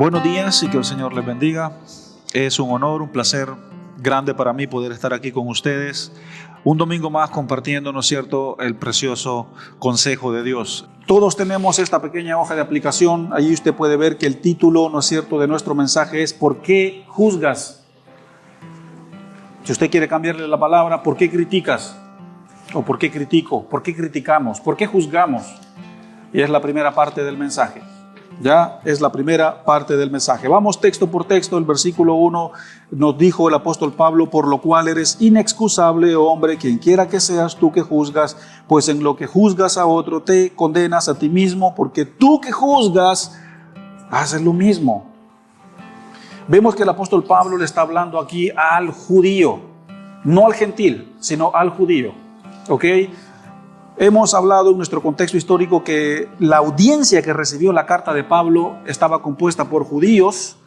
Buenos días y que el Señor les bendiga. Es un honor, un placer grande para mí poder estar aquí con ustedes. Un domingo más compartiendo, ¿no es cierto?, el precioso consejo de Dios. Todos tenemos esta pequeña hoja de aplicación. Allí usted puede ver que el título, ¿no es cierto?, de nuestro mensaje es ¿por qué juzgas? Si usted quiere cambiarle la palabra, ¿por qué criticas? ¿O por qué critico? ¿Por qué criticamos? ¿Por qué juzgamos? Y es la primera parte del mensaje. Ya es la primera parte del mensaje. Vamos texto por texto. El versículo 1 nos dijo el apóstol Pablo: por lo cual eres inexcusable, oh hombre, quien quiera que seas tú que juzgas, pues en lo que juzgas a otro te condenas a ti mismo, porque tú que juzgas haces lo mismo. Vemos que el apóstol Pablo le está hablando aquí al judío, no al gentil, sino al judío. ¿Ok? Hemos hablado en nuestro contexto histórico que la audiencia que recibió la carta de Pablo estaba compuesta por judíos,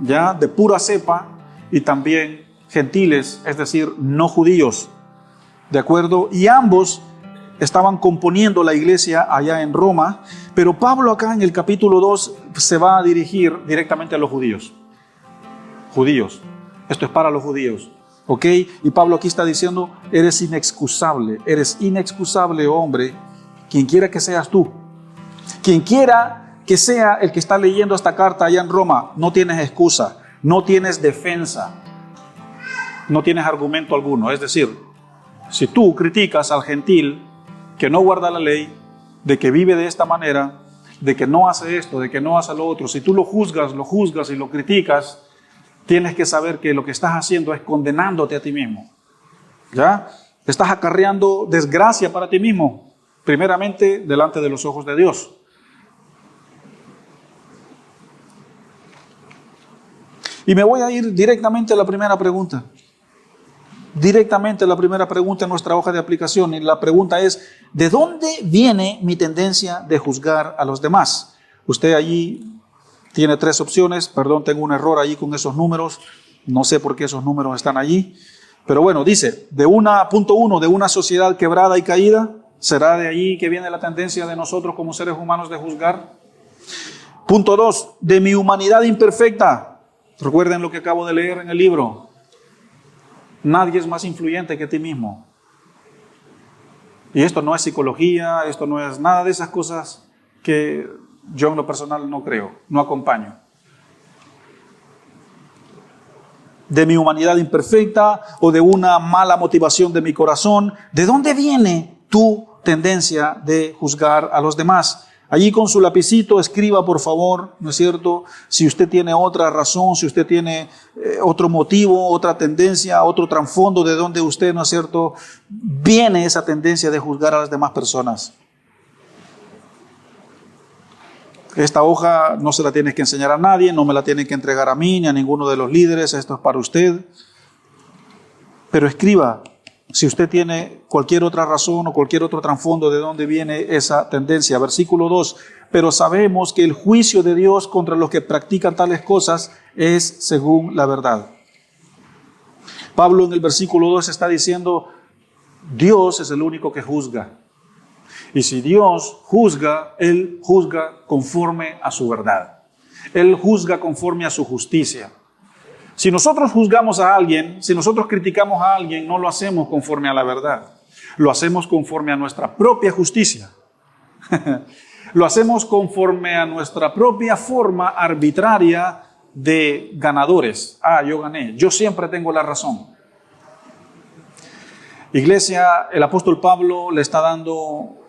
ya de pura cepa, y también gentiles, es decir, no judíos, ¿de acuerdo? Y ambos estaban componiendo la iglesia allá en Roma, pero Pablo acá en el capítulo 2 se va a dirigir directamente a los judíos. Judíos, esto es para los judíos. ¿Ok? Y Pablo aquí está diciendo: eres inexcusable, hombre, quien quiera que seas tú. Quien quiera que sea el que está leyendo esta carta allá en Roma, no tienes excusa, no tienes defensa, no tienes argumento alguno. Es decir, si tú criticas al gentil que no guarda la ley, de que vive de esta manera, de que no hace esto, de que no hace lo otro, si tú lo juzgas y lo criticas, tienes que saber que lo que estás haciendo es condenándote a ti mismo. ¿Ya? Estás acarreando desgracia para ti mismo, primeramente delante de los ojos de Dios. Y me voy a ir directamente a la primera pregunta. Directamente a la primera pregunta en nuestra hoja de aplicación. Y la pregunta es: ¿de dónde viene mi tendencia de juzgar a los demás? Usted allí tiene tres opciones. Perdón, tengo un error ahí con esos números. No sé por qué esos números están allí. Pero bueno, dice, punto 1, de una sociedad quebrada y caída. ¿Será de allí que viene la tendencia de nosotros como seres humanos de juzgar? Punto 2, de mi humanidad imperfecta. Recuerden lo que acabo de leer en el libro. Nadie es más influyente que ti mismo. Y esto no es psicología, esto no es nada de esas cosas que yo en lo personal no creo, no acompaño. De mi humanidad imperfecta o de una mala motivación de mi corazón. ¿De dónde viene tu tendencia de juzgar a los demás? Allí con su lapicito escriba, por favor, ¿no es cierto? Si usted tiene otra razón, si usted tiene otro motivo, otra tendencia, otro trasfondo de donde usted, ¿no es cierto?, viene esa tendencia de juzgar a las demás personas. Esta hoja no se la tienes que enseñar a nadie, no me la tienen que entregar a mí ni a ninguno de los líderes, esto es para usted. Pero escriba, si usted tiene cualquier otra razón o cualquier otro trasfondo de dónde viene esa tendencia. Versículo 2, pero sabemos que el juicio de Dios contra los que practican tales cosas es según la verdad. Pablo en el versículo 2 está diciendo: Dios es el único que juzga. Y si Dios juzga, Él juzga conforme a su verdad. Él juzga conforme a su justicia. Si nosotros juzgamos a alguien, si nosotros criticamos a alguien, no lo hacemos conforme a la verdad. Lo hacemos conforme a nuestra propia justicia. Lo hacemos conforme a nuestra propia forma arbitraria de ganadores. Yo gané, yo siempre tengo la razón. Iglesia, el apóstol Pablo le está dando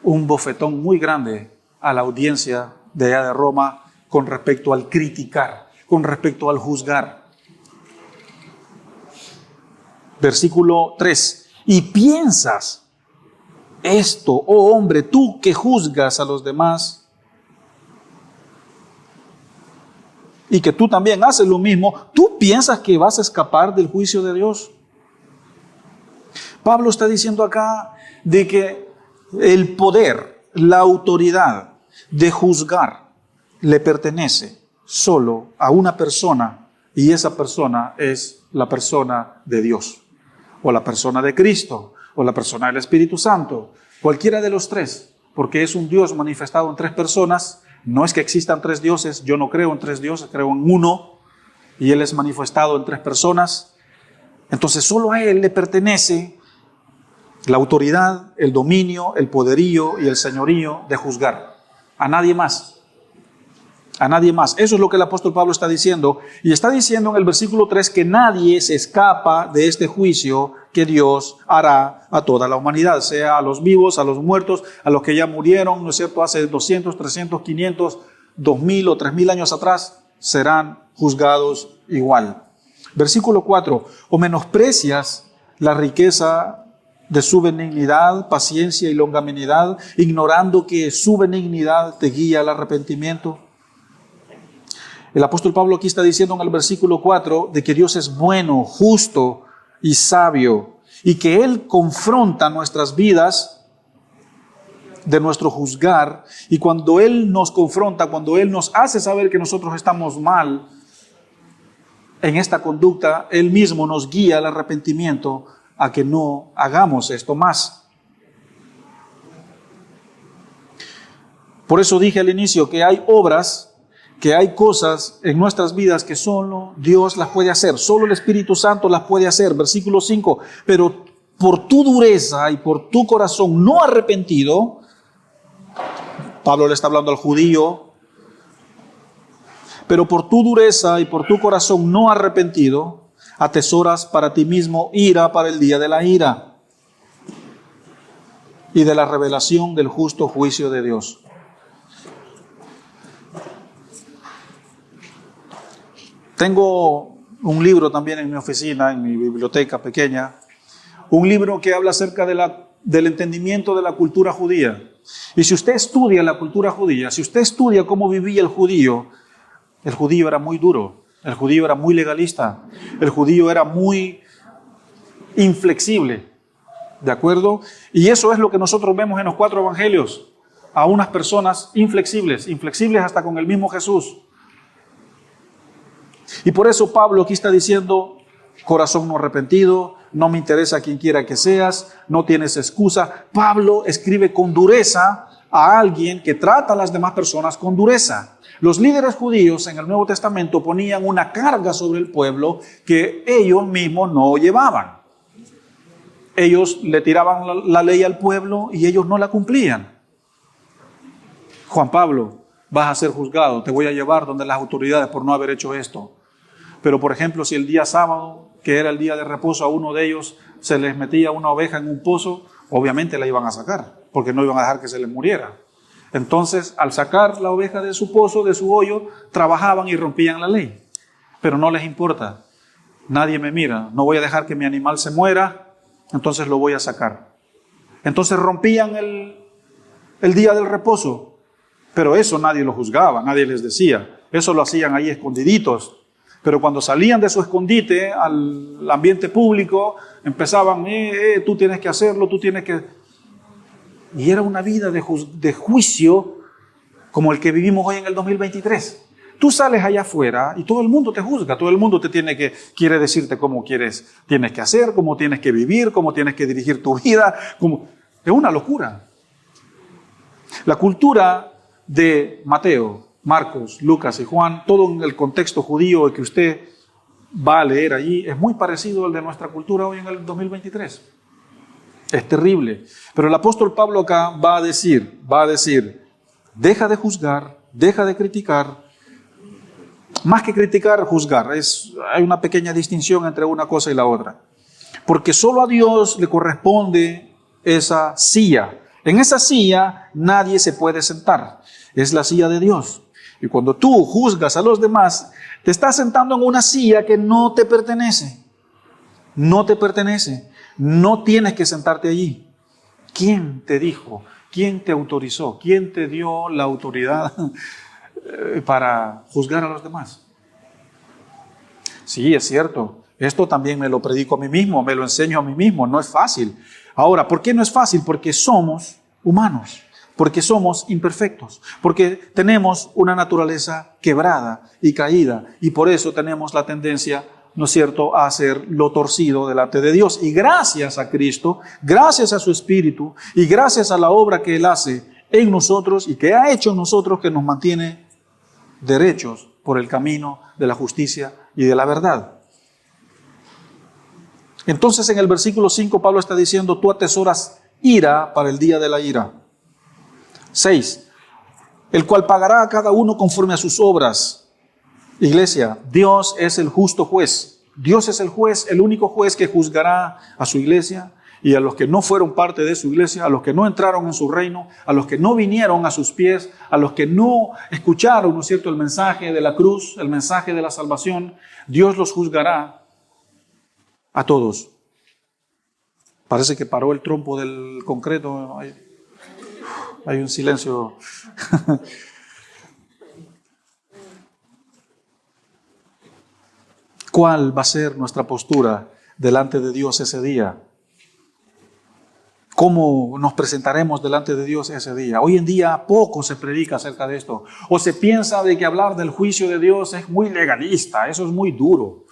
un bofetón muy grande a la audiencia de allá de Roma con respecto al criticar, con respecto al juzgar. Versículo 3. Y piensas esto, oh hombre, tú que juzgas a los demás y que tú también haces lo mismo, ¿tú piensas que vas a escapar del juicio de Dios? Pablo está diciendo acá de que el poder, la autoridad de juzgar le pertenece solo a una persona, y esa persona es la persona de Dios, o la persona de Cristo, o la persona del Espíritu Santo, cualquiera de los tres, porque es un Dios manifestado en tres personas, No es que existan tres dioses, yo no creo en tres dioses, creo en uno, y Él es manifestado en tres personas. Entonces solo a Él le pertenece la autoridad, el dominio, el poderío y el señorío de juzgar. A nadie más. A nadie más. Eso es lo que el apóstol Pablo está diciendo. Y está diciendo en el versículo 3 que nadie se escapa de este juicio que Dios hará a toda la humanidad, sea a los vivos, a los muertos, a los que ya murieron, ¿no es cierto?, hace 200, 300, 500, 2000 o 3000 años atrás, serán juzgados igual. Versículo 4. ¿O menosprecias la riqueza de su benignidad, paciencia y longanimidad, ignorando que su benignidad te guía al arrepentimiento? El apóstol Pablo aquí está diciendo en el versículo 4 de que Dios es bueno, justo y sabio, y que Él confronta nuestras vidas de nuestro juzgar, y cuando Él nos confronta, cuando Él nos hace saber que nosotros estamos mal en esta conducta, Él mismo nos guía al arrepentimiento, a que no hagamos esto más. Por eso dije al inicio que hay obras, que hay cosas en nuestras vidas que solo Dios las puede hacer, solo el Espíritu Santo las puede hacer. Versículo 5, pero por tu dureza y por tu corazón no arrepentido, Pablo le está hablando al judío, pero por tu dureza y por tu corazón no arrepentido, atesoras para ti mismo ira para el día de la ira y de la revelación del justo juicio de Dios. Tengo un libro también en mi oficina, en mi biblioteca pequeña, un libro que habla acerca del entendimiento de la cultura judía. Y si usted estudia la cultura judía, si usted estudia cómo vivía el judío era muy duro, el judío era muy legalista, el judío era muy inflexible, ¿de acuerdo? Y eso es lo que nosotros vemos en los 4 evangelios, a unas personas inflexibles hasta con el mismo Jesús. Y por eso Pablo aquí está diciendo, corazón no arrepentido, no me interesa quién quiera que seas, no tienes excusa. Pablo escribe con dureza a alguien que trata a las demás personas con dureza. Los líderes judíos en el Nuevo Testamento ponían una carga sobre el pueblo que ellos mismos no llevaban. Ellos le tiraban la ley al pueblo y ellos no la cumplían. Juan Pablo, vas a ser juzgado, te voy a llevar donde las autoridades por no haber hecho esto. Pero, por ejemplo, si el día sábado, que era el día de reposo, a uno de ellos se les metía una oveja en un pozo, obviamente la iban a sacar, porque no iban a dejar que se les muriera. Entonces, al sacar la oveja de su pozo, de su hoyo, trabajaban y rompían la ley. Pero no les importa. Nadie me mira, no voy a dejar que mi animal se muera, entonces lo voy a sacar. Entonces rompían el día del reposo, pero eso nadie lo juzgaba, nadie les decía. Eso lo hacían ahí escondiditos. Pero cuando salían de su escondite al ambiente público, empezaban, tú tienes que hacerlo, tú tienes que... Y era una vida de juicio como el que vivimos hoy en el 2023. Tú sales allá afuera y todo el mundo te juzga, todo el mundo quiere decirte cómo tienes que hacer, cómo tienes que vivir, cómo tienes que dirigir tu vida. Es una locura. La cultura de Mateo, Marcos, Lucas y Juan, todo en el contexto judío que usted va a leer allí, es muy parecido al de nuestra cultura hoy en el 2023. Es terrible. Pero el apóstol Pablo acá va a decir, deja de juzgar, deja de criticar. Más que criticar, juzgar. Hay una pequeña distinción entre una cosa y la otra. Porque solo a Dios le corresponde esa silla. En esa silla nadie se puede sentar. Es la silla de Dios. Y cuando tú juzgas a los demás, te estás sentando en una silla que no te pertenece. No te pertenece. No tienes que sentarte allí. ¿Quién te dijo? ¿Quién te autorizó? ¿Quién te dio la autoridad para juzgar a los demás? Sí, es cierto. Esto también me lo predico a mí mismo, me lo enseño a mí mismo. No es fácil. Ahora, ¿por qué no es fácil? Porque somos humanos. Porque somos imperfectos, porque tenemos una naturaleza quebrada y caída, y por eso tenemos la tendencia, ¿no es cierto?, a hacer lo torcido delante de Dios. Y gracias a Cristo, gracias a su Espíritu, y gracias a la obra que Él hace en nosotros y que ha hecho en nosotros que nos mantiene derechos por el camino de la justicia y de la verdad. Entonces en el versículo 5 Pablo está diciendo, tú atesoras ira para el día de la ira. 6. El cual pagará a cada uno conforme a sus obras. Iglesia, Dios es el justo juez. Dios es el juez, el único juez que juzgará a su iglesia y a los que no fueron parte de su iglesia, a los que no entraron en su reino, a los que no vinieron a sus pies, a los que no escucharon, ¿no es cierto?, el mensaje de la cruz, el mensaje de la salvación. Dios los juzgará a todos. Parece que paró el trompo del concreto. Hay un silencio. ¿Cuál va a ser nuestra postura delante de Dios ese día? ¿Cómo nos presentaremos delante de Dios ese día? Hoy en día poco se predica acerca de esto. O se piensa de que hablar del juicio de Dios es muy legalista, eso es muy duro.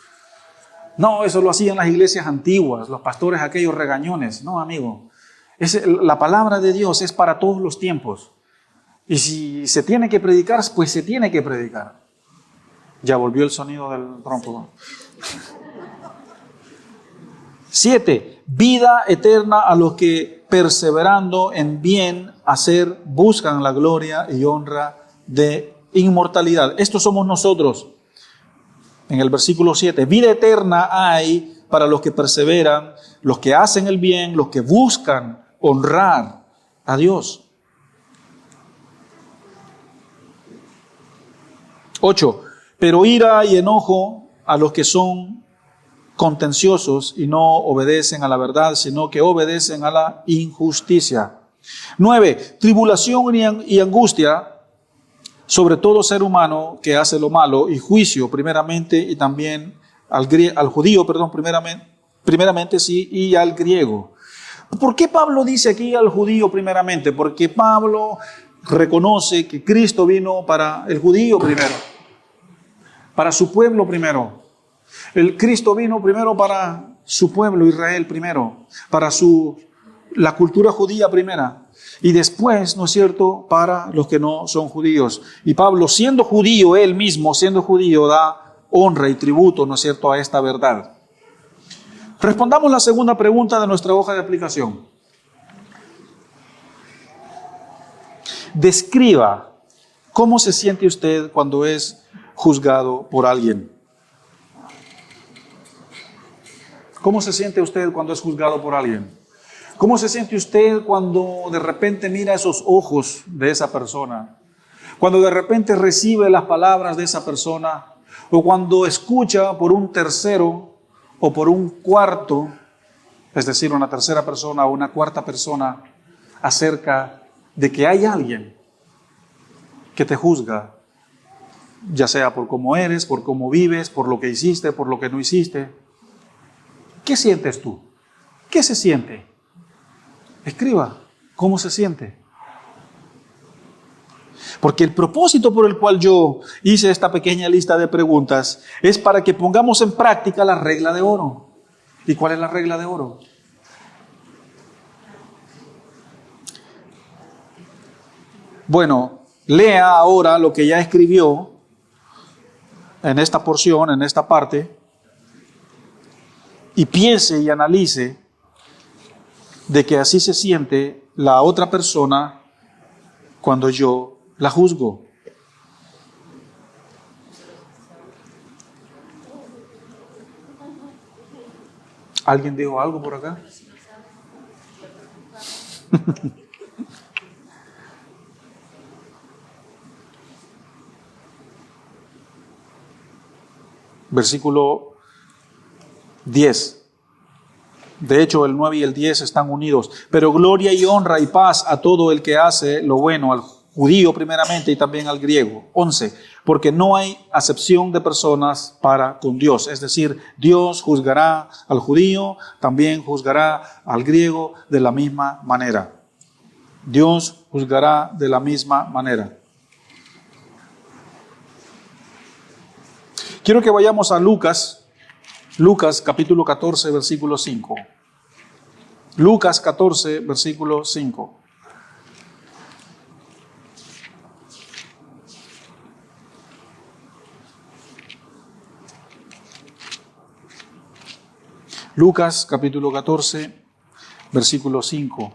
No, eso lo hacían las iglesias antiguas, los pastores aquellos regañones. No, amigo, la palabra de Dios es para todos los tiempos. Y si se tiene que predicar, pues se tiene que predicar. Ya volvió el sonido del trompo. 7. Vida eterna a los que perseverando en bien hacer buscan la gloria y honra de inmortalidad. Estos somos nosotros. En el versículo 7. Vida eterna hay para los que perseveran, los que hacen el bien, los que buscan honrar a Dios. 8. Pero ira y enojo a los que son contenciosos y no obedecen a la verdad, sino que obedecen a la injusticia. 9. Tribulación y angustia sobre todo ser humano que hace lo malo, y juicio primeramente, y también al judío, primeramente sí, y al griego. ¿Por qué Pablo dice aquí al judío primeramente? Porque Pablo reconoce que Cristo vino para el judío primero, para su pueblo primero. El Cristo vino primero para su pueblo, Israel primero, para la cultura judía primera. Y después, ¿no es cierto?, para los que no son judíos. Y Pablo, siendo judío, él mismo, siendo judío, da honra y tributo, ¿no es cierto?, a esta verdad. Respondamos la segunda pregunta de nuestra hoja de aplicación. Describa cómo se siente usted cuando es juzgado por alguien. ¿Cómo se siente usted cuando es juzgado por alguien? ¿Cómo se siente usted cuando de repente mira esos ojos de esa persona? Cuando de repente recibe las palabras de esa persona, o cuando escucha por un tercero o por un cuarto, es decir, una tercera persona o una cuarta persona, acerca de que hay alguien que te juzga, ya sea por cómo eres, por cómo vives, por lo que hiciste, por lo que no hiciste. ¿Qué sientes tú? ¿Qué se siente? Escriba cómo se siente. Porque el propósito por el cual yo hice esta pequeña lista de preguntas es para que pongamos en práctica la regla de oro. ¿Y cuál es la regla de oro? Bueno, lea ahora lo que ya escribió en esta porción, en esta parte, y piense y analice de que así se siente la otra persona cuando yo la juzgo. ¿Alguien dijo algo por acá? Versículo 10. De hecho, el 9 y el 10 están unidos. Pero gloria y honra y paz a todo el que hace lo bueno, al judío primeramente y también al griego. 11. Porque no hay acepción de personas para con Dios. Es decir, Dios juzgará al judío, también juzgará al griego de la misma manera. Dios juzgará de la misma manera. Quiero que vayamos a Lucas capítulo 14, versículo 5. Lucas 14, versículo 5. Lucas capítulo 14, versículo 5.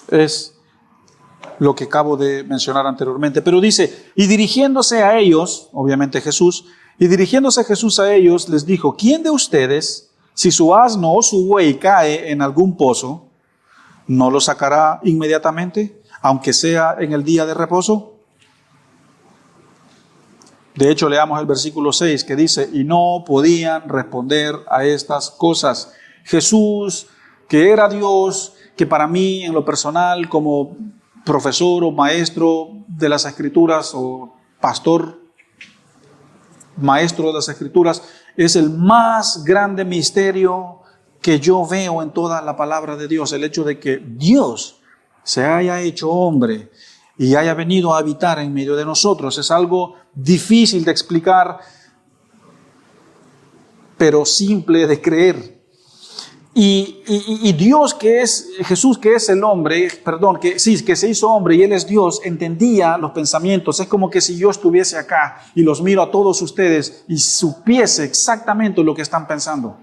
Es lo que acabo de mencionar anteriormente. Pero dice, y dirigiéndose a ellos, obviamente Jesús, y dirigiéndose Jesús a ellos, les dijo, ¿quién de ustedes, si su asno o su buey cae en algún pozo, no lo sacará inmediatamente, aunque sea en el día de reposo? De hecho, leamos el versículo 6 que dice, y no podían responder a estas cosas. Jesús, que era Dios, que para mí en lo personal como profesor o maestro de las Escrituras o pastor, maestro de las Escrituras, es el más grande misterio que yo veo en toda la palabra de Dios. El hecho de que Dios se haya hecho hombre y haya venido a habitar en medio de nosotros es algo difícil de explicar, pero simple de creer. Y Dios, que es Jesús, que es el hombre, que se hizo hombre y Él es Dios, entendía los pensamientos. Es como que si yo estuviese acá y los miro a todos ustedes y supiese exactamente lo que están pensando.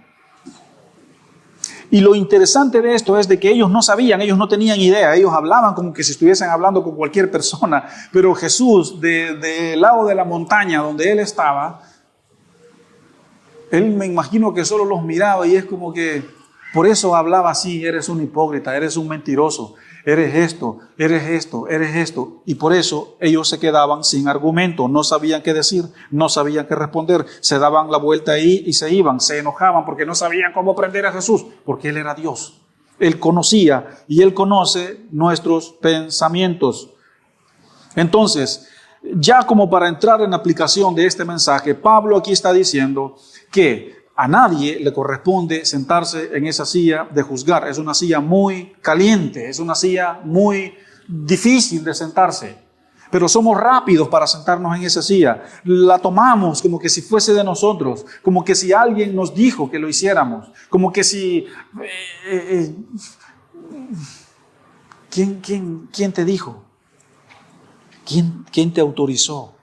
Y lo interesante de esto es de que ellos no sabían, ellos no tenían idea, ellos hablaban como que si estuviesen hablando con cualquier persona, pero Jesús, del lado de la montaña donde Él estaba, Él me imagino que solo los miraba y es como que por eso hablaba así, eres un hipócrita, eres un mentiroso, eres esto, eres esto, eres esto. Y por eso ellos se quedaban sin argumento, no sabían qué decir, no sabían qué responder, se daban la vuelta ahí y se iban, se enojaban porque no sabían cómo prender a Jesús, porque Él era Dios. Él conocía y Él conoce nuestros pensamientos. Entonces, ya como para entrar en aplicación de este mensaje, Pablo aquí está diciendo que a nadie le corresponde sentarse en esa silla de juzgar. Es una silla muy caliente, es una silla muy difícil de sentarse. Pero somos rápidos para sentarnos en esa silla. La tomamos como que si fuese de nosotros, como que si alguien nos dijo que lo hiciéramos, como que si... ¿Quién te dijo? ¿Quién te autorizó?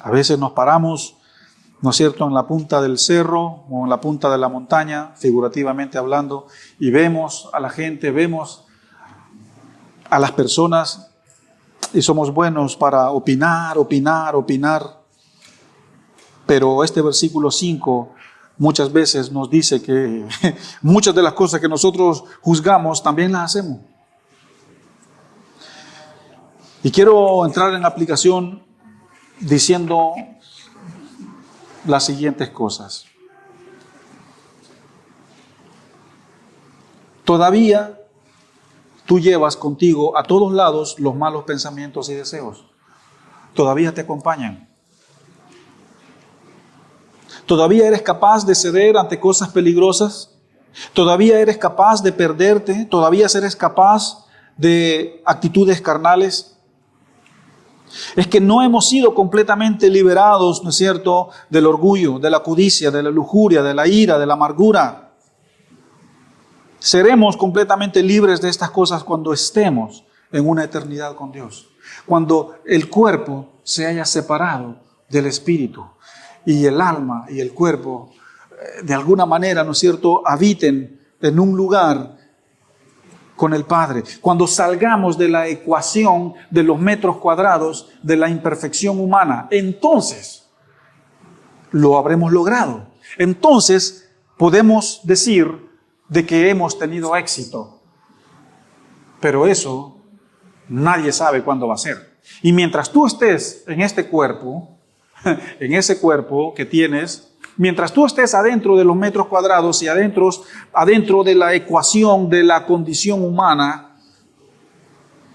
A veces nos paramos, ¿no es cierto?, en la punta del cerro o en la punta de la montaña, figurativamente hablando, y vemos a la gente, vemos a las personas y somos buenos para opinar. Pero este versículo 5 muchas veces nos dice que muchas de las cosas que nosotros juzgamos también las hacemos. Y quiero entrar en aplicación diciendo las siguientes cosas. Todavía tú llevas contigo a todos lados los malos pensamientos y deseos. Todavía te acompañan. Todavía eres capaz de ceder ante cosas peligrosas. Todavía eres capaz de perderte. Todavía eres capaz de actitudes carnales. Es que no hemos sido completamente liberados, ¿no es cierto?, del orgullo, de la codicia, de la lujuria, de la ira, de la amargura. Seremos completamente libres de estas cosas cuando estemos en una eternidad con Dios. Cuando el cuerpo se haya separado del espíritu y el alma y el cuerpo, de alguna manera, ¿no es cierto?, habiten en un lugar con el Padre. Cuando salgamos de la ecuación de los metros cuadrados de la imperfección humana, entonces lo habremos logrado. Entonces podemos decir de que hemos tenido éxito. Pero eso nadie sabe cuándo va a ser. Y mientras tú estés en este cuerpo, en ese cuerpo que tienes, mientras tú estés adentro de los metros cuadrados y adentro de la ecuación de la condición humana,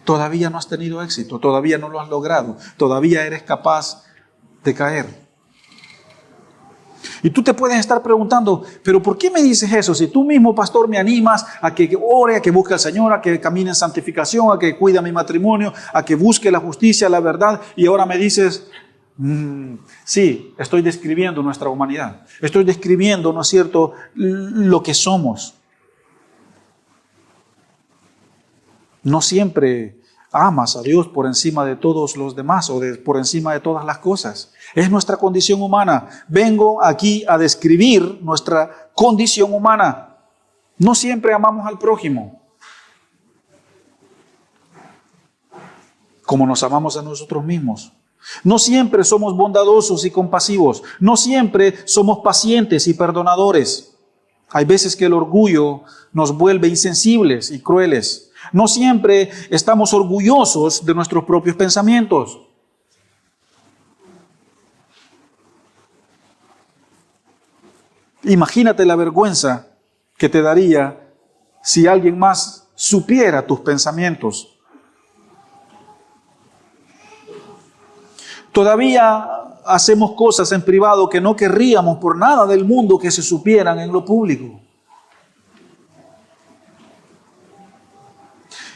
todavía no has tenido éxito, todavía no lo has logrado, todavía eres capaz de caer. Y tú te puedes estar preguntando, pero ¿por qué me dices eso? Si tú mismo, pastor, me animas a que ore, a que busque al Señor, a que camine en santificación, a que cuide mi matrimonio, a que busque la justicia, la verdad, y ahora me dices, Sí, estoy describiendo nuestra humanidad. Estoy describiendo, ¿no es cierto?, lo que somos. No siempre amas a Dios por encima de todos los demás o por encima de todas las cosas. Es nuestra condición humana. Vengo aquí a describir nuestra condición humana. No siempre amamos al prójimo como nos amamos a nosotros mismos. No siempre somos bondadosos y compasivos. No siempre somos pacientes y perdonadores. Hay veces que el orgullo nos vuelve insensibles y crueles. No siempre estamos orgullosos de nuestros propios pensamientos. Imagínate la vergüenza que te daría si alguien más supiera tus pensamientos. Todavía hacemos cosas en privado que no querríamos por nada del mundo que se supieran en lo público.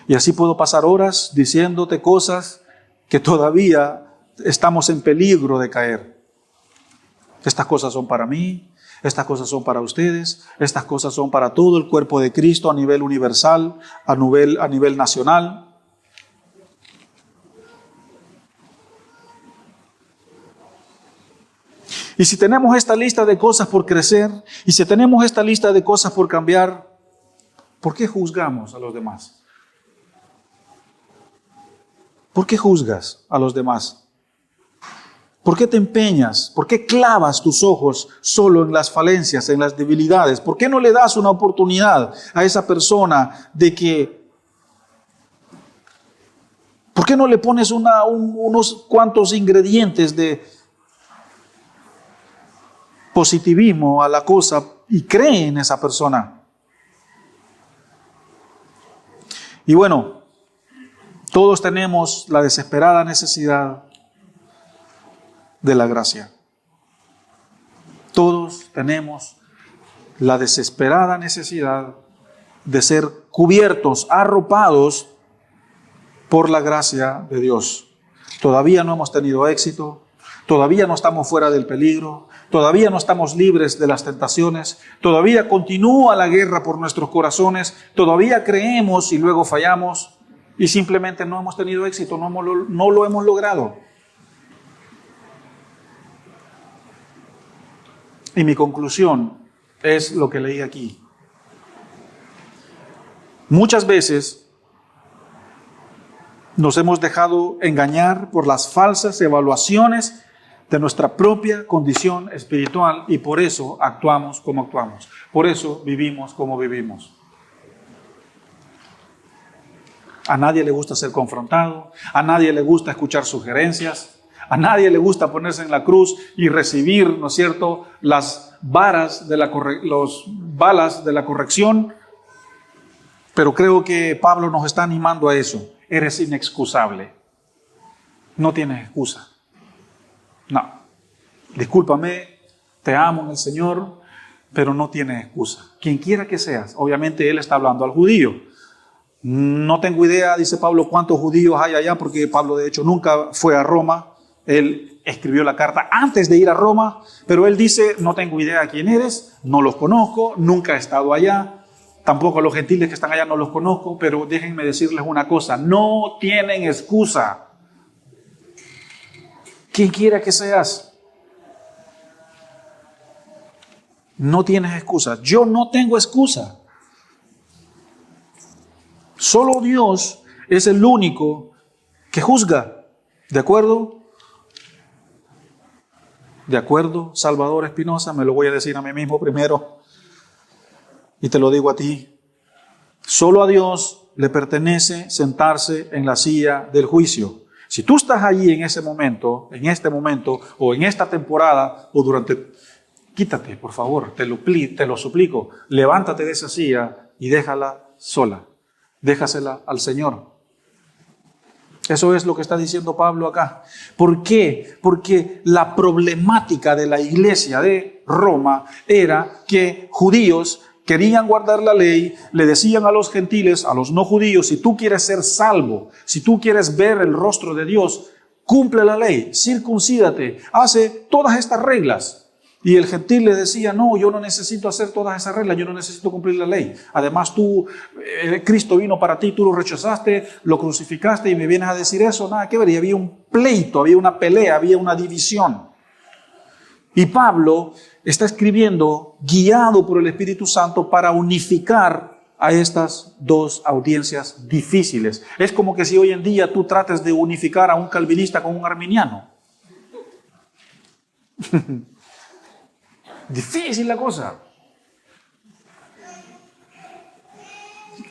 Y así puedo pasar horas diciéndote cosas que todavía estamos en peligro de caer. Estas cosas son para mí, estas cosas son para ustedes, estas cosas son para todo el cuerpo de Cristo a nivel universal, a nivel nacional. Y si tenemos esta lista de cosas por crecer, y si tenemos esta lista de cosas por cambiar, ¿por qué juzgamos a los demás? ¿Por qué juzgas a los demás? ¿Por qué te empeñas? ¿Por qué clavas tus ojos solo en las falencias, en las debilidades? ¿Por qué no le das una oportunidad a esa persona de que... ¿Por qué no le pones unos cuantos ingredientes de positivismo a la cosa y cree en esa persona? Y bueno, todos tenemos la desesperada necesidad de la gracia. Todos tenemos la desesperada necesidad de ser cubiertos, arropados por la gracia de Dios. Todavía no hemos tenido éxito, todavía no estamos fuera del peligro, todavía no estamos libres de las tentaciones, todavía continúa la guerra por nuestros corazones, todavía creemos y luego fallamos y simplemente no hemos tenido éxito, no lo hemos logrado. Y mi conclusión es lo que leí aquí. Muchas veces nos hemos dejado engañar por las falsas evaluaciones de nuestra propia condición espiritual y por eso actuamos como actuamos. Por eso vivimos como vivimos. A nadie le gusta ser confrontado, a nadie le gusta escuchar sugerencias, a nadie le gusta ponerse en la cruz y recibir, ¿no es cierto?, las balas de la corrección. Pero creo que Pablo nos está animando a eso. Eres inexcusable. No tienes excusa. No. Discúlpame, te amo en el Señor, pero no tienes excusa. Quien quiera que seas, obviamente él está hablando al judío. No tengo idea, dice Pablo, cuántos judíos hay allá, porque Pablo de hecho nunca fue a Roma. Él escribió la carta antes de ir a Roma, pero él dice, no tengo idea quién eres, no los conozco, nunca he estado allá, tampoco a los gentiles que están allá no los conozco, pero déjenme decirles una cosa, no tienen excusa. Quien quiera que seas, no tienes excusa. Yo no tengo excusa. Solo Dios es el único que juzga. ¿De acuerdo? ¿De acuerdo, Salvador Espinosa? Me lo voy a decir a mí mismo primero y te lo digo a ti. Solo a Dios le pertenece sentarse en la silla del juicio. Si tú estás allí en ese momento, en este momento, o en esta temporada, o durante... Quítate, por favor, te lo suplico. Levántate de esa silla y déjala sola. Déjasela al Señor. Eso es lo que está diciendo Pablo acá. ¿Por qué? Porque la problemática de la iglesia de Roma era que judíos querían guardar la ley, le decían a los gentiles, a los no judíos, si tú quieres ser salvo, si tú quieres ver el rostro de Dios, cumple la ley, circuncídate, hace todas estas reglas. Y el gentil le decía, no, yo no necesito hacer todas esas reglas, yo no necesito cumplir la ley. Además Cristo vino para ti, tú lo rechazaste, lo crucificaste y me vienes a decir eso, nada que ver. Y había un pleito, había una pelea, había una división. Y Pablo está escribiendo, guiado por el Espíritu Santo, para unificar a estas dos audiencias difíciles. Es como que si hoy en día tú trates de unificar a un calvinista con un arminiano. Difícil la cosa.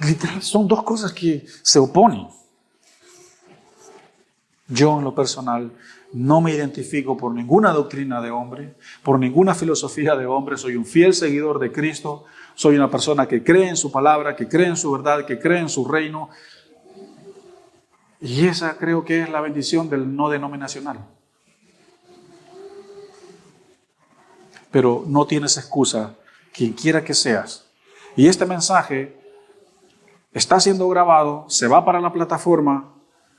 Literal, son dos cosas que se oponen. Yo en lo personal no me identifico por ninguna doctrina de hombre, por ninguna filosofía de hombre. Soy un fiel seguidor de Cristo. Soy una persona que cree en su palabra, que cree en su verdad, que cree en su reino. Y esa creo que es la bendición del no denominacional. Pero no tienes excusa, quien quiera que seas. Y este mensaje está siendo grabado, se va para la plataforma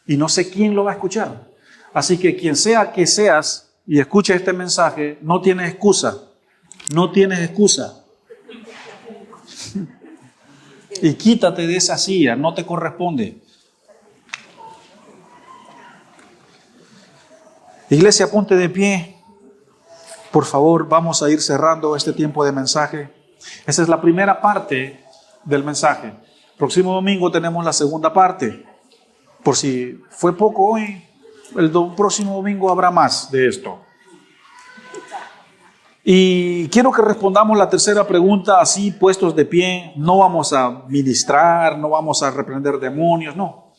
y no sé quién lo va a escuchar. Así que quien sea que seas y escuche este mensaje, no tienes excusa. No tienes excusa. Y quítate de esa silla, no te corresponde. Iglesia, ponte de pie. Por favor, vamos a ir cerrando este tiempo de mensaje. Esa es la primera parte del mensaje. Próximo domingo tenemos la segunda parte. Por si fue poco hoy, el próximo domingo habrá más de esto. Y quiero que respondamos la tercera pregunta así, puestos de pie. No vamos a ministrar, no vamos a reprender demonios, no.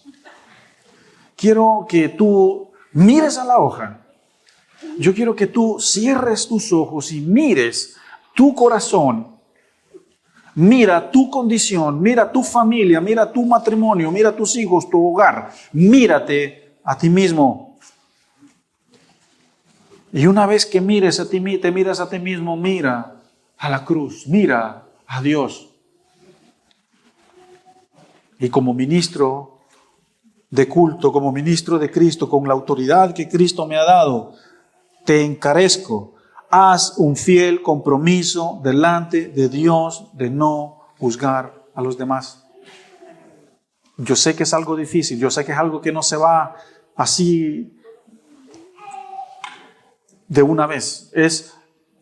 Quiero que tú mires a la hoja. Yo quiero que tú cierres tus ojos y mires tu corazón, mira tu condición, mira tu familia, mira tu matrimonio, mira tus hijos, tu hogar. Mírate a ti mismo. Y una vez que mires a ti, te miras a ti mismo, mira a la cruz, mira a Dios. Y como ministro de culto, como ministro de Cristo, con la autoridad que Cristo me ha dado, te encarezco, haz un fiel compromiso delante de Dios de no juzgar a los demás. Yo sé que es algo difícil, yo sé que es algo que no se va así de una vez, es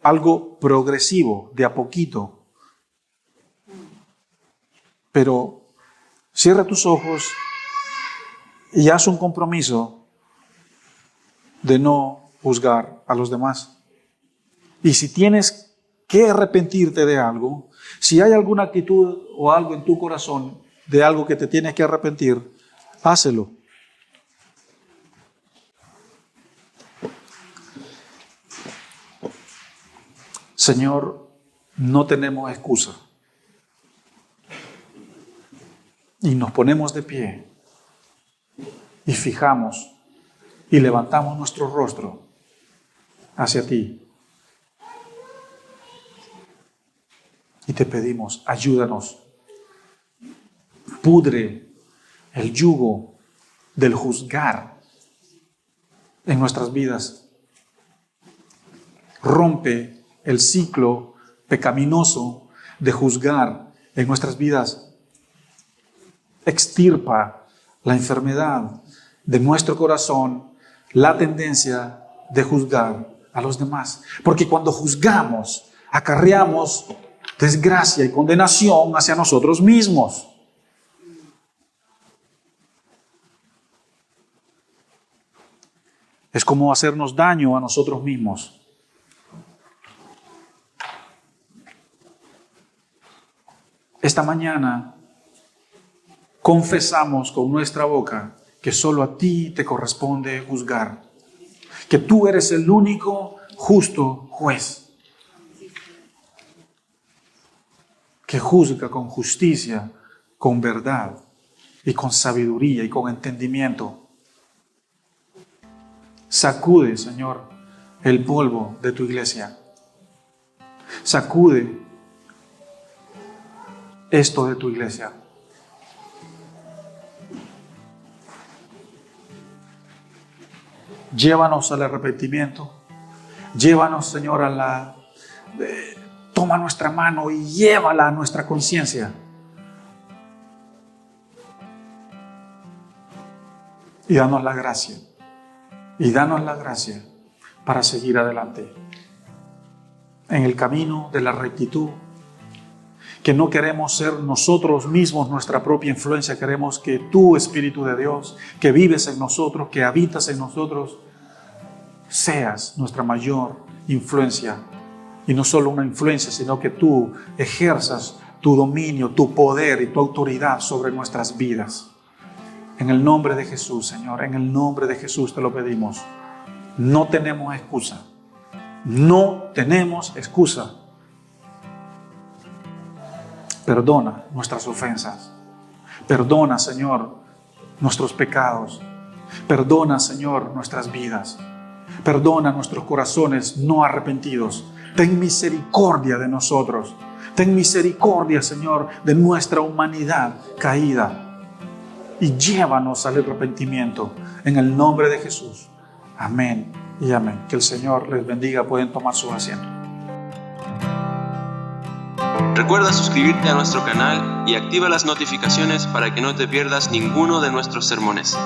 algo progresivo, de a poquito. Pero cierra tus ojos y haz un compromiso de no juzgar a los demás. Y si tienes que arrepentirte de algo, si hay alguna actitud o algo en tu corazón de algo que te tienes que arrepentir, hácelo. Señor, no tenemos excusa. Y nos ponemos de pie y fijamos y levantamos nuestro rostro hacia ti. Y te pedimos, ayúdanos. Pudre el yugo del juzgar en nuestras vidas. Rompe el ciclo pecaminoso de juzgar en nuestras vidas. Extirpa la enfermedad de nuestro corazón, la tendencia de juzgar a los demás. Porque cuando juzgamos, acarreamos desgracia y condenación hacia nosotros mismos. Es como hacernos daño a nosotros mismos. Esta mañana confesamos con nuestra boca que solo a ti te corresponde juzgar, que tú eres el único justo juez, que juzga con justicia, con verdad y con sabiduría y con entendimiento. Sacude, Señor, el polvo de tu iglesia. Sacude esto de tu iglesia. Llévanos al arrepentimiento. Llévanos, Señor, toma nuestra mano y llévala a nuestra conciencia. Y danos la gracia. Y danos la gracia para seguir adelante en el camino de la rectitud. Que no queremos ser nosotros mismos nuestra propia influencia. Queremos que tú, Espíritu de Dios, que vives en nosotros, que habitas en nosotros, seas nuestra mayor influencia. Y no solo una influencia, sino que tú ejerzas tu dominio, tu poder y tu autoridad sobre nuestras vidas. En el nombre de Jesús, Señor, en el nombre de Jesús te lo pedimos. No tenemos excusa. No tenemos excusa. Perdona nuestras ofensas. Perdona, Señor, nuestros pecados. Perdona, Señor, nuestras vidas. Perdona nuestros corazones no arrepentidos. Ten misericordia de nosotros. Ten misericordia, Señor, de nuestra humanidad caída. Y llévanos al arrepentimiento. En el nombre de Jesús. Amén y amén. Que el Señor les bendiga. Pueden tomar su asiento. Recuerda suscribirte a nuestro canal y activa las notificaciones para que no te pierdas ninguno de nuestros sermones.